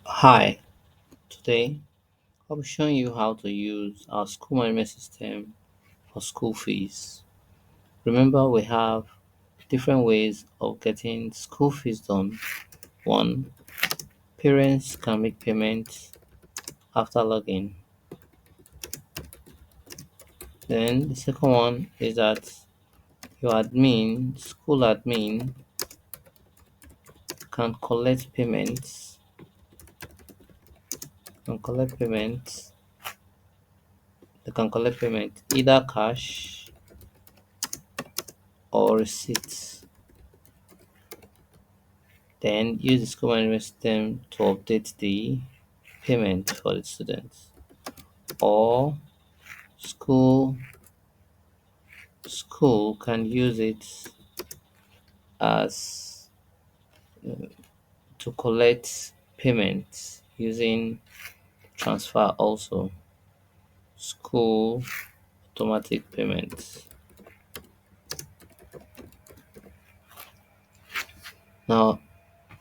Hi, today I'll be showing you how to use our school management system for school fees. Remember, we have different ways of getting school fees done. One, parents can make payments after login. Then the second one is that your admin, school admin, can collect payments, can collect payments, they can collect payment either cash or receipts. Then use the school management system to update the payment for the students. Or school school can use it as to collect payments using transfer also. School automatic payments. Now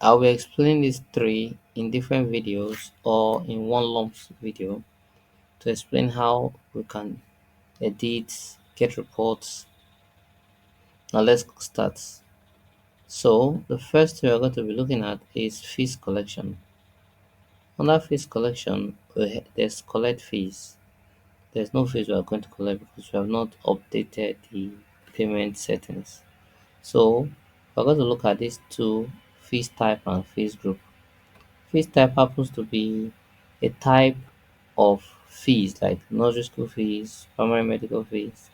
I will explain these three in different videos or in one lump video to explain how we can edit, get reports. Now let's start. So the first thing we're going to be looking at is fees collection. Under fees collection, there's collect fees. There's no fees we are going to collect because we have not updated the payment settings. So we're going to look at these two, fees type and fees group. Fees type happens to be a type of fees like nursery school fees, primary medical fees,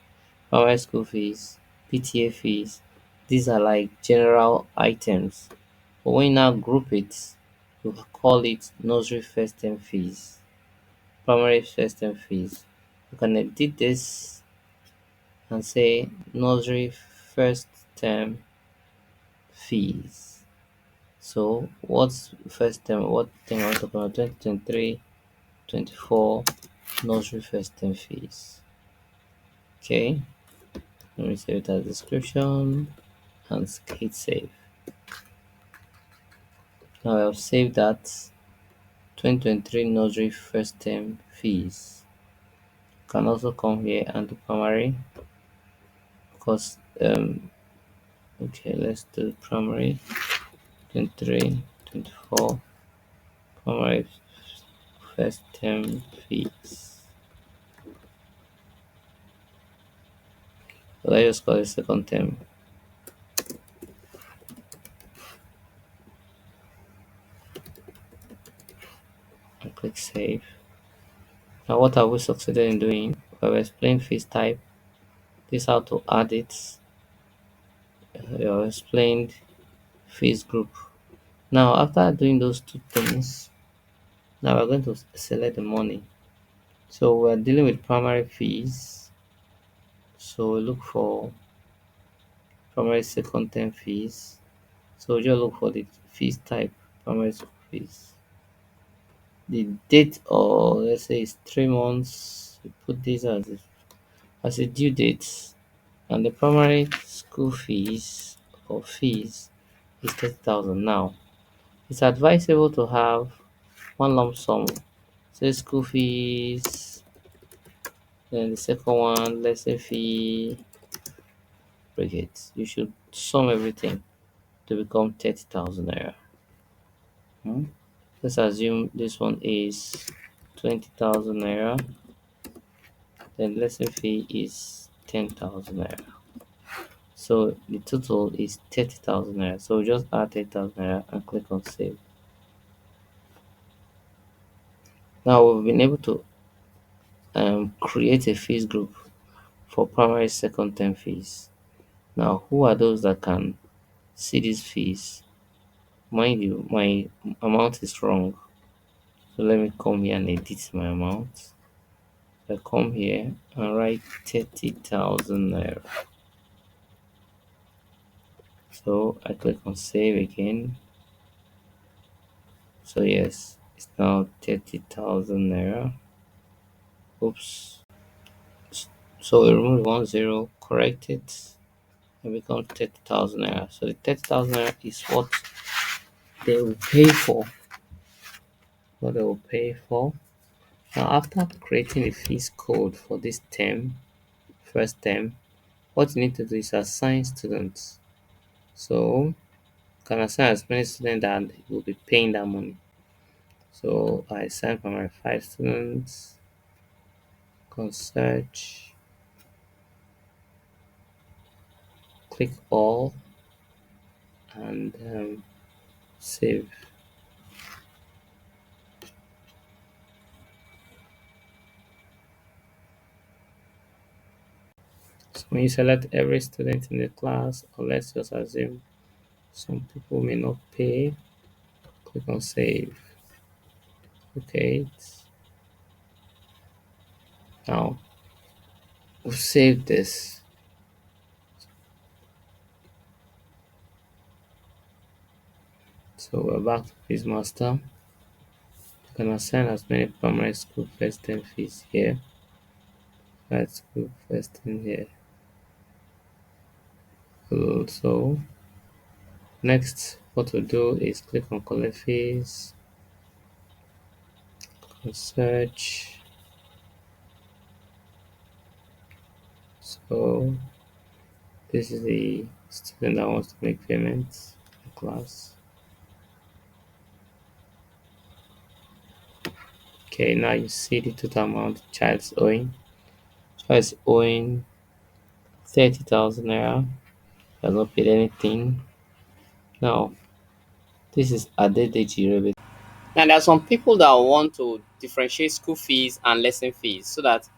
primary school fees, PTA fees. These are like general items. But when you now group it, you call it nursery first term fees, primary first term fees. You can edit this and say nursery first term fees. So what's first term? What thing I'm talking about? 2023, 24 nursery first term fees. Okay, let me save it as description and hit save. Now I've saved that 2023 nursery first term fees. Can also come here and do primary because okay, let's do primary 23, 24 primary first term fees. Let's just call it second term. And click save. Now what have we succeeded in doing? We've explained fees type. This how to add it. We've explained fees group. Now after doing those two things, now we're going to select the money. So we're dealing with primary fees. So we look for primary second term fees. So we just look for the fees type, primary school fees. The date, or let's say it's 3 months, we put this as a due date. And the primary school fees or fees is 30,000 now. It's advisable to have one lump sum. Say school fees, then the second one, let's say fee brackets. You should sum everything to become 30,000 naira. Hmm? Let's assume this one is 20,000 naira, then lesson fee is 10,000 naira. So the total is 30,000 naira. So we just add 30,000 naira and click on save. Now we've been able to create a fees group for primary second term fees. Now, who are those that can see these fees? Mind you, my amount is wrong. So let me come here and edit my amount. I come here and write 30,000 naira. So I click on save again. So yes, it's now 30,000 naira. Oops. So we remove 1 0, correct it, and become 30,000 naira. So the 30,000 naira is what they will pay for what they will pay for. Now, after creating the fees code for this term, first term, what you need to do is assign students. So, you can assign as many students that will be paying that money. So, I assign for my 5 students, can search, click all, and save. So, when you select every student in the class, or let's just assume some people may not pay, click on save. Okay, now we've saved this. So we're back to Quiz Master. You can assign as many primary school first term fees here. Private school first term here. Cool. So next, what we'll do is click on collect fees, search. So this is the student that wants to make payments in class. Okay, now you see the total amount the child's owing. Child is owing 30,000 naira. Has not paid anything. Now this is Adedeji. Now, there are some people that want to differentiate school fees and lesson fees so that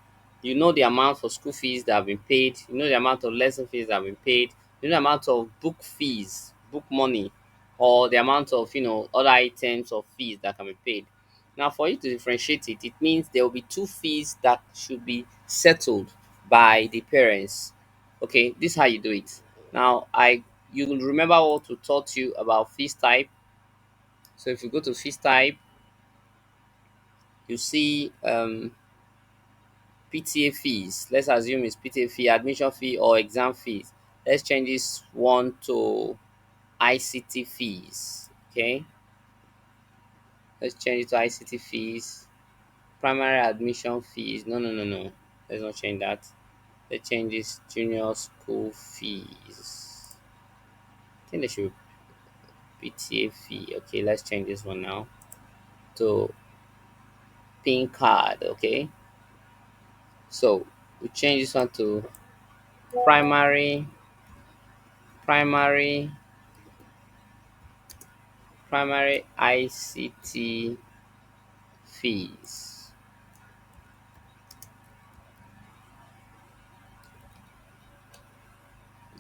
you know the amount for school fees that have been paid, you know the amount of lesson fees that have been paid, you know the amount of book fees, book money, or the amount of other items or fees that can be paid. Now, for you to differentiate it, it means there will be two fees that should be settled by the parents. Okay, this is how you do it. Now, I you will remember what we taught you about fees type. So if you go to fees type, you see PTA fees. Let's assume it's PTA fee, admission fee, or exam fees. Let's change this one to ICT fees. Okay, let's change it to ICT fees. Primary admission fees. No, no, no, no. Let's not change that. Let's change this junior school fees. I think they should be PTA fee. Okay, let's change this one now to PIN card. Okay, so we change this one to primary primary primary ICT fees.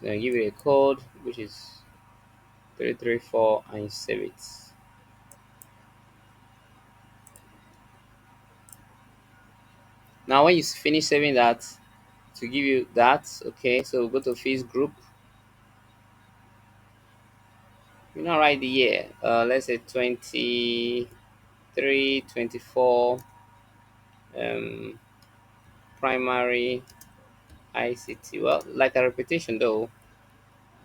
Then give it a code which is 334 and you save it. Now when you finish saving that, to give you that, okay, so go to fees group. You now write the year. Let's say 23, 24. um primary ICT. Well, like a repetition though,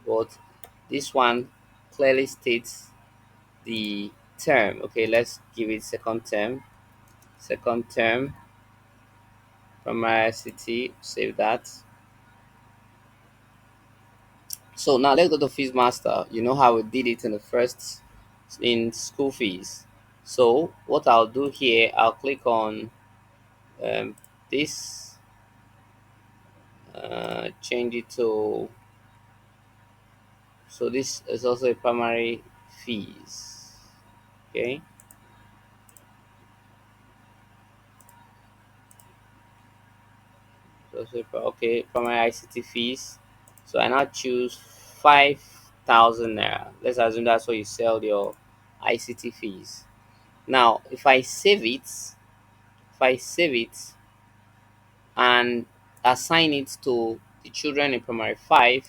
but this one clearly states the term. Okay, let's give it second term. Second term, primary ICT, save that. So now let's go to fees master. You know how we did it in the first in school fees. So what I'll do here, I'll click on um, this, change it to, so this is also a primary fees. Okay, okay, primary ICT fees. So I now choose 5,000 naira. Let's assume that's what you sell your ICT fees. Now, if I save it and assign it to the children in primary five,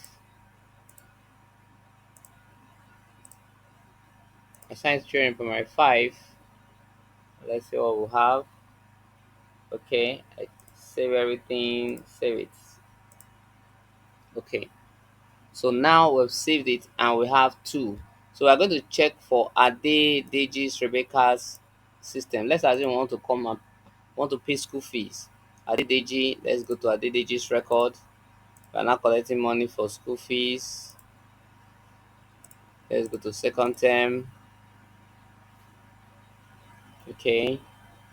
assign children in primary five. Let's see what we'll have. Okay, I save everything, save it. Okay, so now we've saved it and we have two. So we're going to check for Ade, Deji's, Rebecca's. system. Let's assume we want to come and want to pay school fees. Adedeji, let's go to Adedeji's record. We are now collecting money for school fees. Let's go to second term. Okay.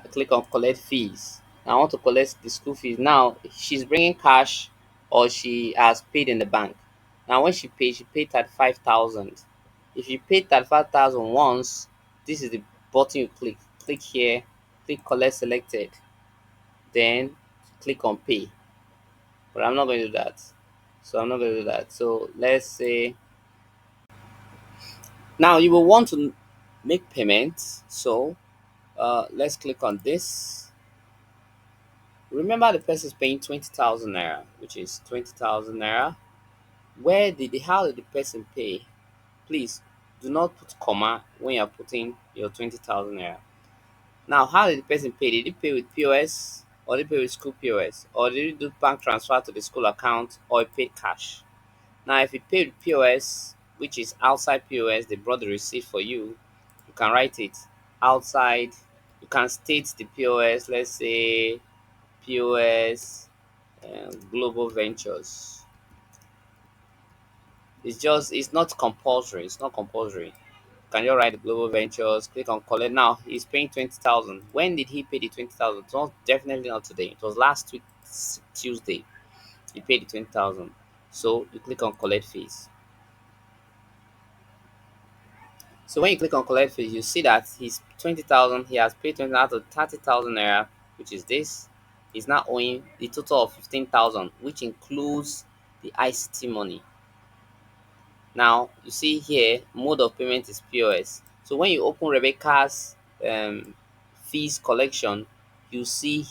I click on collect fees. Now I want to collect the school fees. Now she's bringing cash or she has paid in the bank. Now when she paid 35,000. If you paid 35,000 once, this is the button you click. Click here, click collect selected, then click on pay. But I'm not going to do that. So I'm not going to do that. So let's say now you will want to make payments. So let's click on this. Remember the person is paying 20,000 naira, which is 20,000 naira. How did the person pay? Please do not put comma when you're putting your 20,000 naira. Now, how did the person pay? Did he pay with POS or did he pay with school POS? Or did he do bank transfer to the school account or he paid cash? Now, if he paid with POS, which is outside POS, they brought the receipt for you, you can write it outside. You can state the POS, let's say POS Global Ventures. It's not compulsory. It's not compulsory. Can you write Global Ventures? Click on collect. Now he's paying 20,000. When did he pay the 20,000? It was definitely not today. It was last week Tuesday. He paid the 20,000. So you click on collect fees. So when you click on collect fees, you see that he's 20,000. He has paid 20 out of 30,000 naira, which is this. He's now owing the total of 15,000, which includes the ICT money. Now you see here mode of payment is POS. So when you open Rebecca's fees collection, you see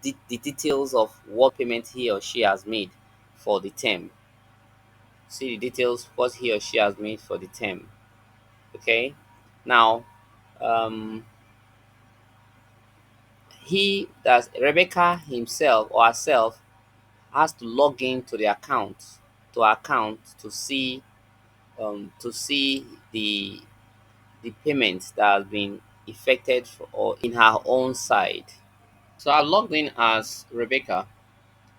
the details of what payment he or she has made for the term. See the details what he or she has made for the term. Okay. Now um, he that Rebecca himself or herself has to log in to the account to see the payment that has been effected or in her own side. So I logged in as Rebecca.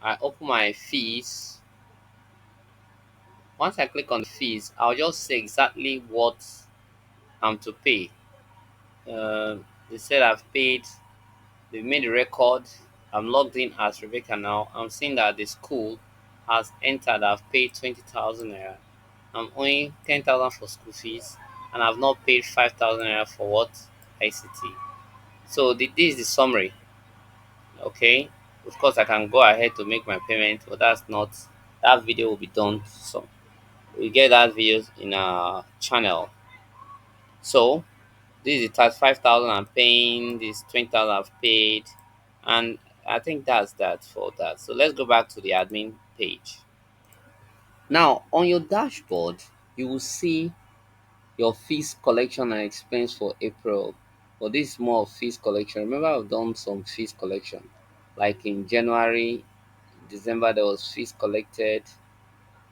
I open my fees. Once I click on the fees, I'll just say exactly what I'm to pay. They said I've paid. They've made a record. I'm logged in as Rebecca now. I'm seeing that the school has entered. I've paid 20,000 naira. I'm owing 10,000 for school fees, and I've not paid 5,000 naira for what ICT. So this is the summary. Okay, of course I can go ahead to make my payment, but that's not that video will be done. So we get that video in our channel. So this is 35,000 I'm paying, this 20,000 I've paid, and I think that's that for that. So let's go back to the admin page. Now on your dashboard, you will see your fees collection and expense for April. But this is more of fees collection. Remember, I've done some fees collection. Like in January, December, there was fees collected.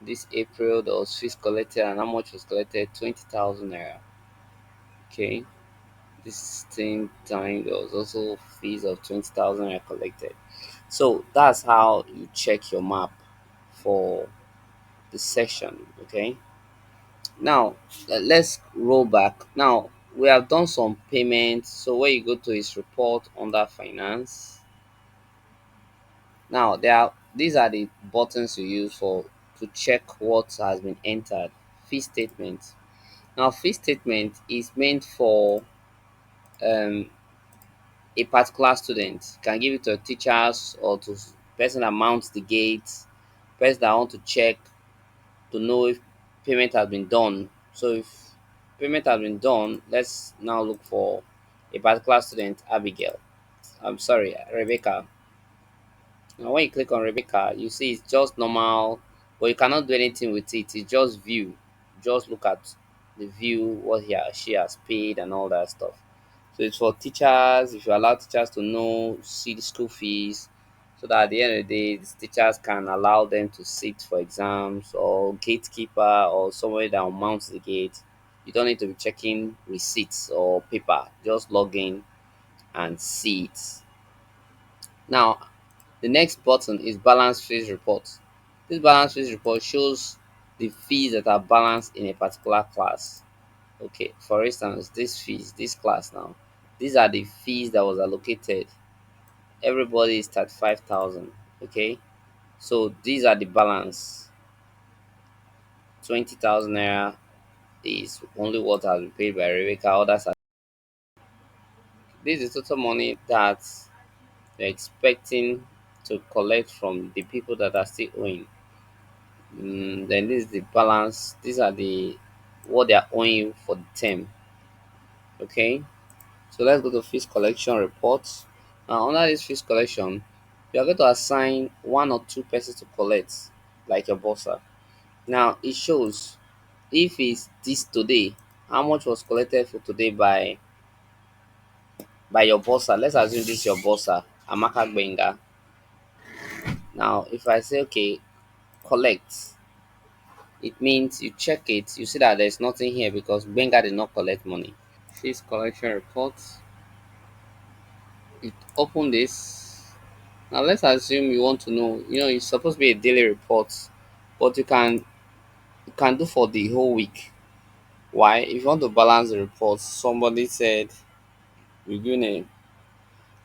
This April, there was fees collected, and how much was collected? 20,000 naira. Okay. This same time, there was also fees of 20,000 naira collected. So that's how you check your map for the section. Okay. Now, let's roll back. Now, we have done some payments. So where you go to is report under finance. Now, these are the buttons you use for to check what has been entered. Fee statement. Now, fee statement is meant for um, a particular student. You can give it to teachers or to person that mounts the gate, person that want to check to know if payment has been done. So if payment has been done, let's now look for a particular student, Abigail. I'm sorry, Rebecca. Now when you click on Rebecca, you see it's just normal, but you cannot do anything with it. It's just view. Just look at the view, what he or she has paid and all that stuff. So it's for teachers, if you allow teachers to know, see the school fees, so that at the end of the day, these teachers can allow them to sit for exams or gatekeeper or somebody that will mount the gate. You don't need to be checking receipts or paper. Just log in. and see it. Now, the next button is balance fees report. This balance fees report shows the fees that are balanced in a particular class. Okay, for instance, this fees, this class now, these are the fees that was allocated. Everybody is 35,000. Okay, so these are the balance. 20,000 naira is only what has been paid by Rebecca. Others are, this is total money that they're expecting to collect from the people that are still owing. Then this is the balance. These are the what they are owing for the term. Okay, so let's go to fees collection reports. Now under this fees collection, you are going to assign one or two persons to collect, like your bosser. Now it shows if it's this today, how much was collected for today by your bosser. Let's assume this is your bosser, Amaka Benga. Now if I say okay, collect, it means you check it, you see that there's nothing here because Benga did not collect money. Fees collection report. It open this. Now let's assume you want to know, it's supposed to be a daily report, but you can do for the whole week. Why? If you want to balance the report, we're doing a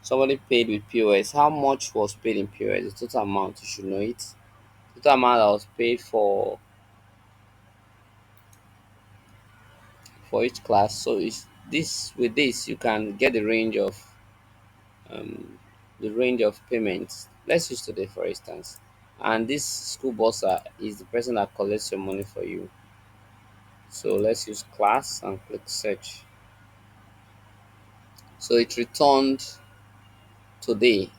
somebody paid with POS. How much was paid in POS? The total amount, you should know it. The total amount that was paid for each class. So it's this with this you can get um, the range of payments. Let's use today for instance. And this school bursar is the person that collects your money for you. So let's use class and click search. So it returned today.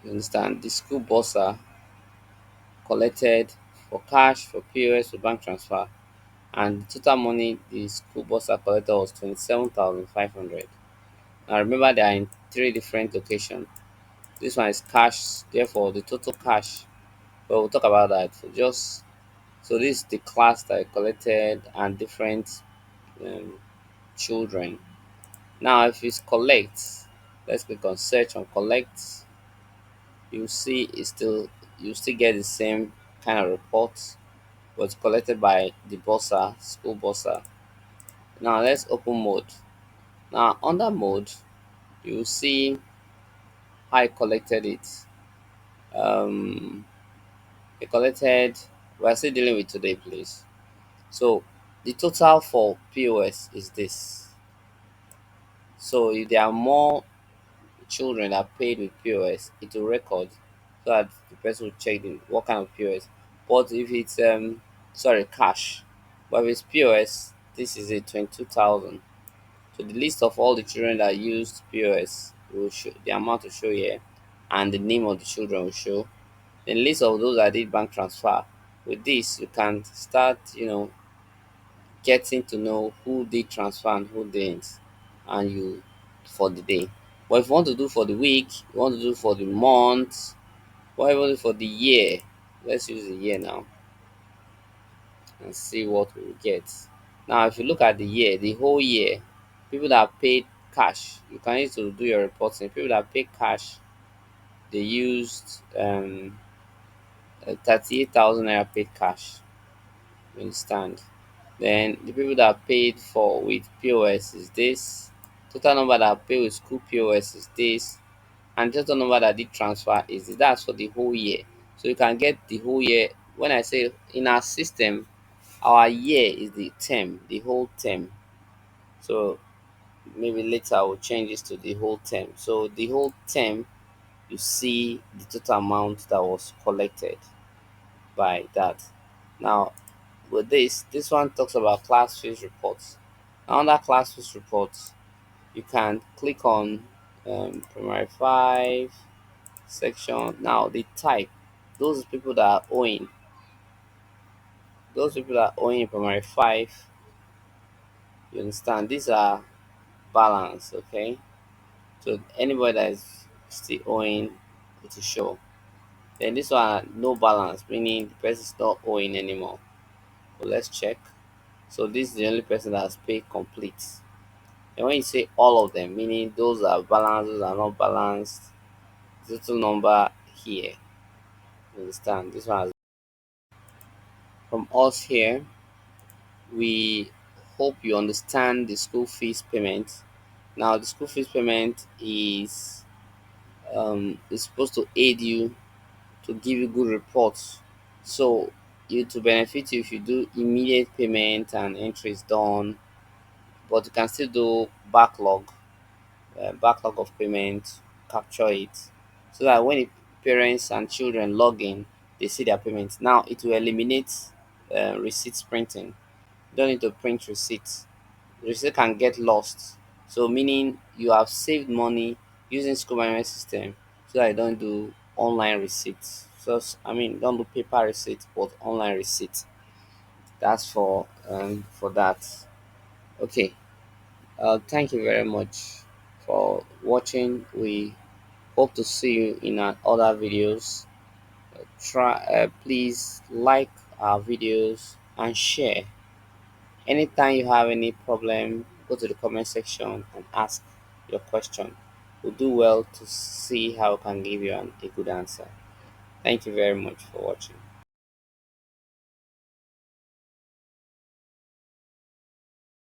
You understand? The school bursar collected for cash, for POS, for bank transfer, and the total money the school bursar collected was 27,500. Now remember they are in three different locations. This one is cash, therefore the total cash. But we'll talk about that. So this is the class that I collected and different um, children. Now if it's collect, let's click on search on collect. You see you still get the same kind of report, but collected by the bursar, school bursar. Now let's open mode. Now under mode, you see how I collected it. Um, I collected. We're still dealing with today, please. So the total for POS is this. So if there are more children that paid with POS, it will record so that the person will check what kind of POS. But if it's sorry cash, but if it's POS, this is a 22,000. So the list of all the children that used POS will show the amount will show here, and the name of the children will show. The list of those that did bank transfer. With this, you can start, getting to know who did transfer and who didn't, and you for the day. But if you want to do for the week, you want to do for the month, or even for the year, let's use the year now and see what we will get. Now, if you look at the year, the whole year, people that paid cash, you can use to do your reporting. People that paid cash, they used 38,000 naira paid cash. You understand? Then the people that paid for with POS is this. Total number that paid with school POS is this. And total number that did transfer is this. That's for the whole year. So you can get the whole year. When I say in our system, our year is the term, the whole term. So maybe later I will change this to the whole term. So the whole term, you see the total amount that was collected by that. Now, with this one talks about class fees reports. Under class fees reports, you can click on primary 5 section. Now the type, those people that are owing, in primary 5, you understand, these are balance. Okay, so anybody that is still owing, it will show. Then this one no balance, meaning the person is not owing anymore. So let's check. So this is the only person that has paid complete. And when you say all of them, meaning those are balanced, those are not balanced, total number here. You understand? This one from us here. We hope you understand the school fees payment. Now, the school fees payment is supposed to aid you to give you good reports. So, you to benefit you if you do immediate payment and entry is done, but you can still do backlog of payment, capture it, so that when the parents and children log in, they see their payments. Now, it will eliminate receipts printing. You don't need to print receipts. Receipt can get lost. So meaning you have saved money using school management system, so that you don't do online receipts. So I mean, don't do paper receipts but online receipts. That's for that. Okay. Thank you very much for watching. We hope to see you in our other videos. Please like our videos and share. Anytime you have any problem, go to the comment section and ask your question. We'll do well to see how we can give you a good answer. Thank you very much for watching.